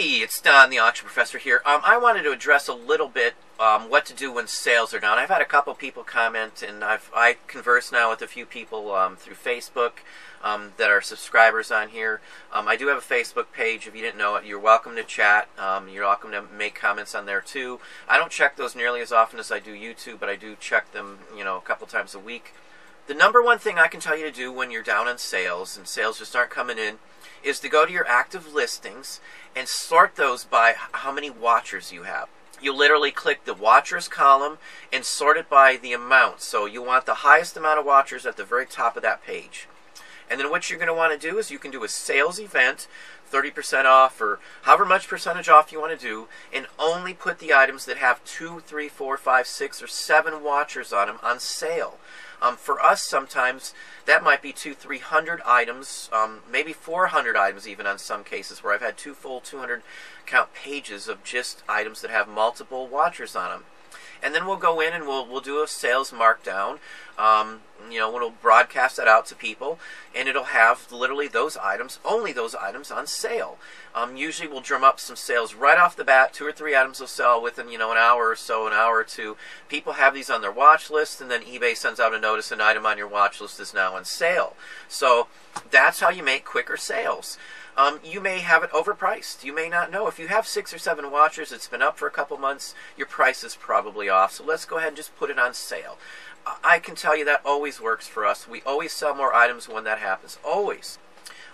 Hey, it's Don, the Auction Professor here. I wanted to address a little bit what to do when sales are down. I've had a couple people comment, and I converse now with a few people through Facebook that are subscribers on here. I do have a Facebook page. If you didn't know it, you're welcome to chat. You're welcome to make comments on there too. I don't check those nearly as often as I do YouTube, but I do check them, a couple times a week. The number one thing I can tell you to do when you're down on sales and sales just aren't coming in is to go to your active listings and sort those by how many watchers you have. You literally click the watchers column and sort it by the amount. So you want the highest amount of watchers at the very top of that page. And then what you're going to want to do is you can do a sales event, 30% off or however much percentage off you want to do, and only put the items that have 2, 3, 4, 5, 6, or 7 watchers on them on sale. For us, sometimes that might be 200, 300 items, maybe 400 items even on some cases, where I've had 2 full 200 count pages of just items that have multiple watchers on them. And then we'll go in and we'll do a sales markdown. We'll broadcast that out to people, and it'll have literally those items, only those items on sale. Usually we'll drum up some sales right off the bat. 2 or 3 items will sell within, an hour or so, an hour or two. People have these on their watch list, and then eBay sends out a notice, an item on your watch list is now on sale. So that's how you make quicker sales. You may have it overpriced. You may not know. If you have 6 or 7 watchers, it's been up for a couple months, your price is probably off. So let's go ahead and just put it on sale. I can tell you that always works for us. We always sell more items when that happens. Always.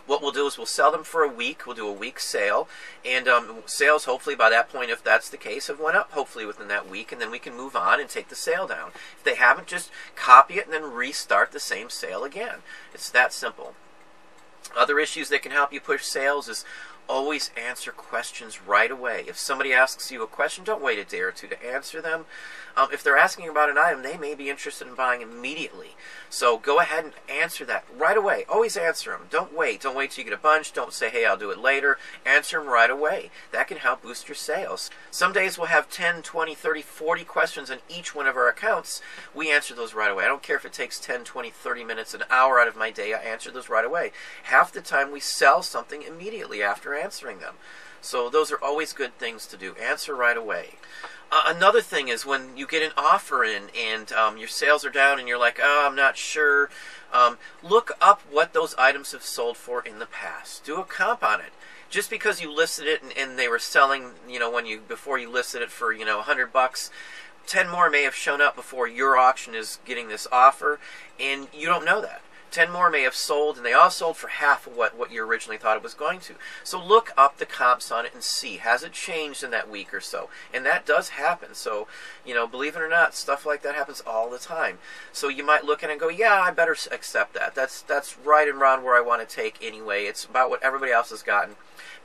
What we'll do is we'll sell them for a week. We'll do a week sale. And sales, hopefully by that point, if that's the case, have went up hopefully within that week. And then we can move on and take the sale down. If they haven't, just copy it and then restart the same sale again. It's that simple. Other issues that can help you push sales is always answer questions right away. If somebody asks you a question, don't wait a day or two to answer them. If they're asking about an item, they may be interested in buying immediately. So go ahead and answer that right away. Always answer them. Don't wait. Don't wait till you get a bunch. Don't say, hey, I'll do it later. Answer them right away. That can help boost your sales. Some days we'll have 10, 20, 30, 40 questions on each one of our accounts. We answer those right away. I don't care if it takes 10, 20, 30 minutes, an hour out of my day. I answer those right away. Half the time we sell something immediately after answering them. So those are always good things to do. Answer right away. Another thing is when you get an offer in and your sales are down and you're like, oh, I'm not sure. Look up what those items have sold for in the past. Do a comp on it. Just because you listed it and they were selling, before you listed it for, $100, 10 more may have shown up before your auction is getting this offer, and you don't know that. 10 more may have sold, and they all sold for half of what you originally thought it was going to. So look up the comps on it and see, has it changed in that week or so? And that does happen. So, believe it or not, stuff like that happens all the time. So you might look at it and go, yeah, I better accept that. That's right and around where I want to take anyway. It's about what everybody else has gotten.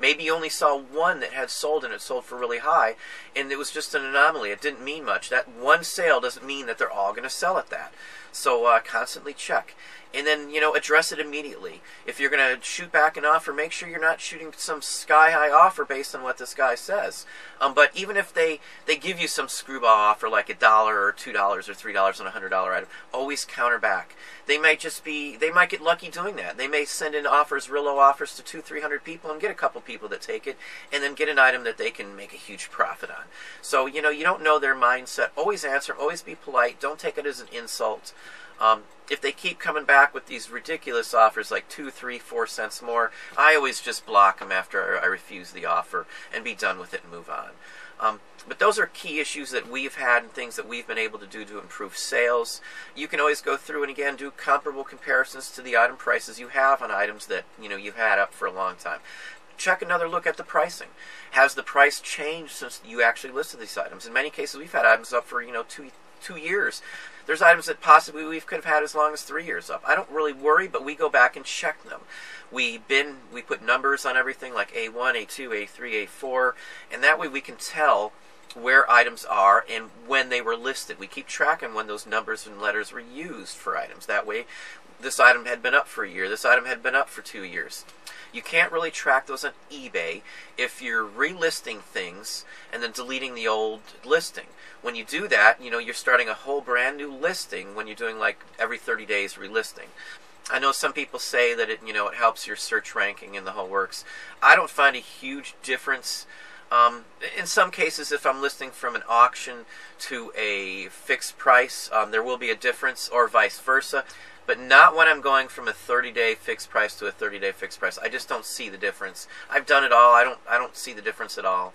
Maybe you only saw one that had sold and it sold for really high, and it was just an anomaly. It didn't mean much. That one sale doesn't mean that they're all going to sell at that. So constantly check. And then, address it immediately. If you're going to shoot back an offer, make sure you're not shooting some sky-high offer based on what this guy says. But even if they give you some screwball offer like $1 or $2 or $3 on a $100 item, always counter back. They might get lucky doing that. They may send in offers, real low offers to 200, 300 people and get a couple people that take it, and then get an item that they can make a huge profit on. So, you don't know their mindset. Always answer, always be polite. Don't take it as an insult. If they keep coming back with these ridiculous offers like 2, 3, 4 cents more, I always just block them after I refuse the offer and be done with it and move on. But those are key issues that we've had and things that we've been able to do to improve sales. You can always go through and again do comparable comparisons to the item prices you have on items that you've had up for a long time. Check another look at the pricing. Has the price changed since you actually listed these items? In many cases, we've had items up for 2 years. There's items that possibly we could have had as long as 3 years up. I don't really worry, but we go back and check them. We put numbers on everything like A1, A2, A3, A4, and that way we can tell where items are and when they were listed. We keep track of when those numbers and letters were used for items. That way, this item had been up for a year. This item had been up for 2 years. You can't really track those on eBay if you're relisting things and then deleting the old listing. When you do that, you're starting a whole brand new listing when you're doing like every 30 days relisting. I know some people say that it helps your search ranking and the whole works. I don't find a huge difference. In some cases, if I'm listing from an auction to a fixed price, there will be a difference, or vice versa. But not when I'm going from a 30-day fixed price to a 30-day fixed price. I just don't see the difference. I've done it all. I don't see the difference at all.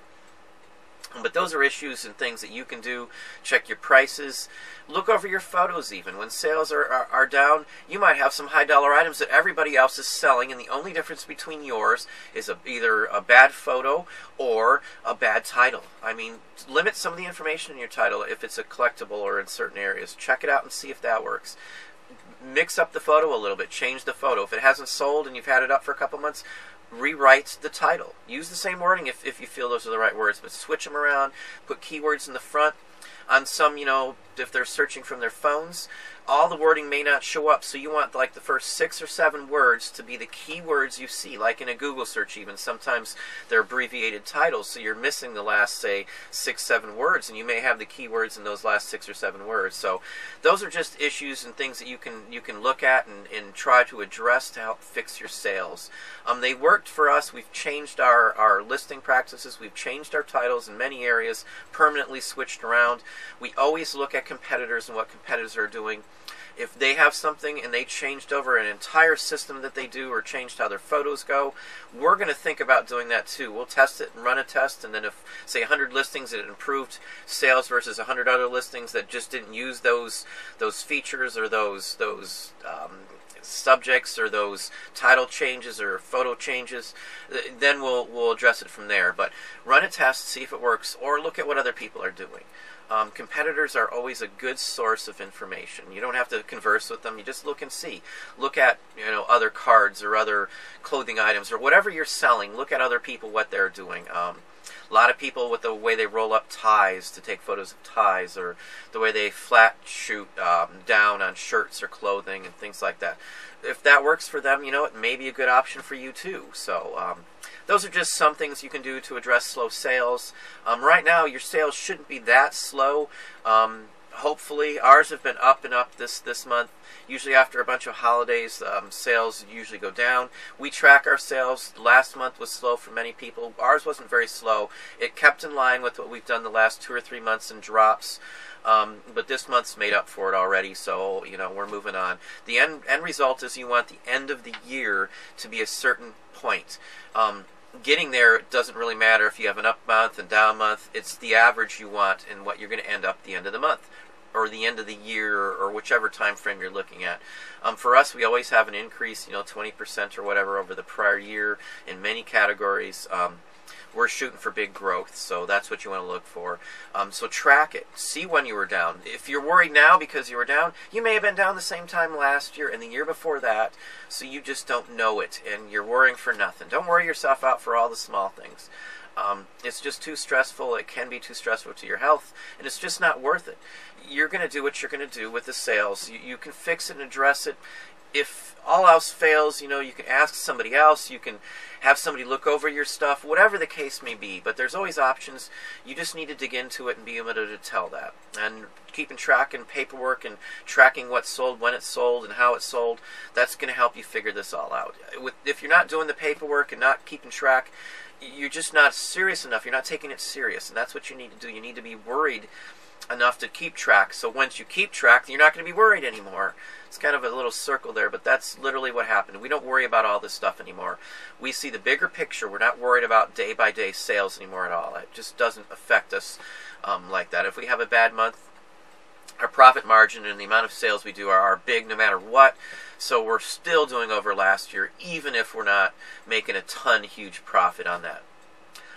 But those are issues and things that you can do. Check your prices. Look over your photos even. When sales are down, you might have some high dollar items that everybody else is selling, and the only difference between yours is either a bad photo or a bad title. I mean, limit some of the information in your title if it's a collectible or in certain areas. Check it out and see if that works. Mix up the photo a little bit. Change the photo. If it hasn't sold and you've had it up for a couple months, rewrite the title. Use the same wording if you feel those are the right words, but switch them around. Put keywords in the front. On some, if they're searching from their phones, all the wording may not show up, so you want like the first 6 or 7 words to be the keywords you see, like in a Google search even. Sometimes they're abbreviated titles, so you're missing the last, say, 6, 7 words, and you may have the keywords in those last 6 or 7 words. So those are just issues and things that you can look at and try to address to help fix your sales. They worked for us. We've changed our listing practices. We've changed our titles in many areas, permanently switched around. We always look at competitors and what competitors are doing. If they have something and they changed over an entire system that they do, or changed how their photos go, we're going to think about doing that too. We'll test it and run a test, and then if, say, 100 listings that improved sales versus 100 other listings that just didn't use those features or those subjects or those title changes or photo changes, then we'll address it from there. But run a test, see if it works, or look at what other people are doing. Competitors are always a good source of information. You don't have to converse with them. You just look and see. Look at other cards or other clothing items or whatever you're selling. Look at other people, what they're doing. A lot of people with the way they roll up ties to take photos of ties, or the way they flat shoot down on shirts or clothing and things like that. If that works for them, it may be a good option for you too. So those are just some things you can do to address slow sales. Right now, your sales shouldn't be that slow. Hopefully, ours have been up and up this month. Usually after a bunch of holidays, sales usually go down. We track our sales. Last month was slow for many people. Ours wasn't very slow. It kept in line with what we've done the last 2 or 3 months in drops. But this month's made up for it already, so we're moving on. The end result is you want the end of the year to be a certain point. Getting there doesn't really matter if you have an up month and down month. It's the average you want and what you're going to end up the end of the month, or the end of the year, or whichever time frame you're looking at. For us, we always have an increase, 20% or whatever over the prior year in many categories. We're shooting for big growth, so that's what you want to look for. So track it. See when you were down. If you're worried now because you were down, you may have been down the same time last year and the year before that, so you just don't know it, and you're worrying for nothing. Don't worry yourself out for all the small things. It's just too stressful. It can be too stressful to your health, and it's just not worth it. You're going to do what you're going to do with the sales. You can fix it and address it. If all else fails, you can ask somebody else. You can have somebody look over your stuff, whatever the case may be. But there's always options. You just need to dig into it and be able to tell that. And keeping track and paperwork and tracking what sold, when it sold, and how it sold, that's going to help you figure this all out. If you're not doing the paperwork and not keeping track, you're just not serious enough. You're not taking it serious. And that's what you need to do. You need to be worried enough to keep track. So once you keep track, you're not going to be worried anymore. It's kind of a little circle there, but that's literally what happened. We don't worry about all this stuff anymore. We see the bigger picture. We're not worried about day-by-day sales anymore at all. It just doesn't affect us like that. If we have a bad month, our profit margin and the amount of sales we do are big no matter what. So we're still doing over last year, even if we're not making a huge profit on that.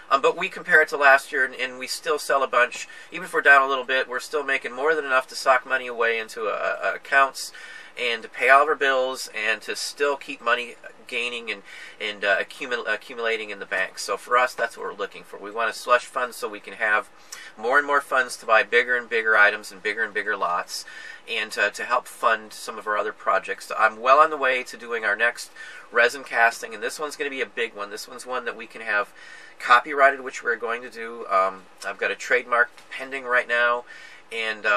But we compare it to last year, and we still sell a bunch. Even if we're down a little bit, we're still making more than enough to sock money away into accounts and to pay all of our bills and to still keep money gaining and accumulating in the bank. So for us, that's what we're looking for. We want a slush fund so we can have more and more funds to buy bigger and bigger items and bigger lots, and to help fund some of our other projects. So I'm well on the way to doing our next resin casting, and this one's going to be a big one. This one's one that we can have copyrighted, which we're going to do. I've got a trademark pending right now, and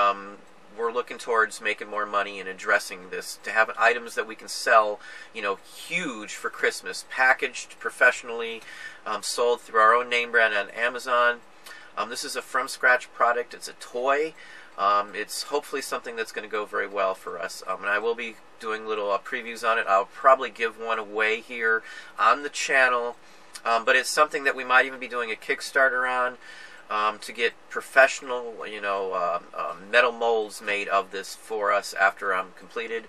we're looking towards making more money and addressing this, to have items that we can sell, you know, huge for Christmas, packaged professionally, sold through our own name brand on Amazon. This is a from-scratch product. It's a toy. It's hopefully something that's going to go very well for us. And I will be doing little previews on it. I'll probably give one away here on the channel. But it's something that we might even be doing a Kickstarter on, to get professional, you know, metal molds made of this for us after I'm completed.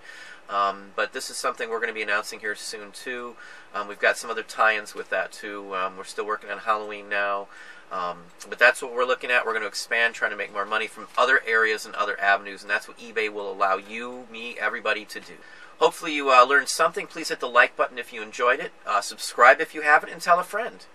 But this is something we're going to be announcing here soon too. We've got some other tie-ins with that too. We're still working on Halloween now. But that's what we're looking at. We're going to expand, trying to make more money from other areas and other avenues, and that's what eBay will allow you, me, everybody to do. Hopefully you learned something. Please hit the like button if you enjoyed it. Subscribe if you haven't, and tell a friend.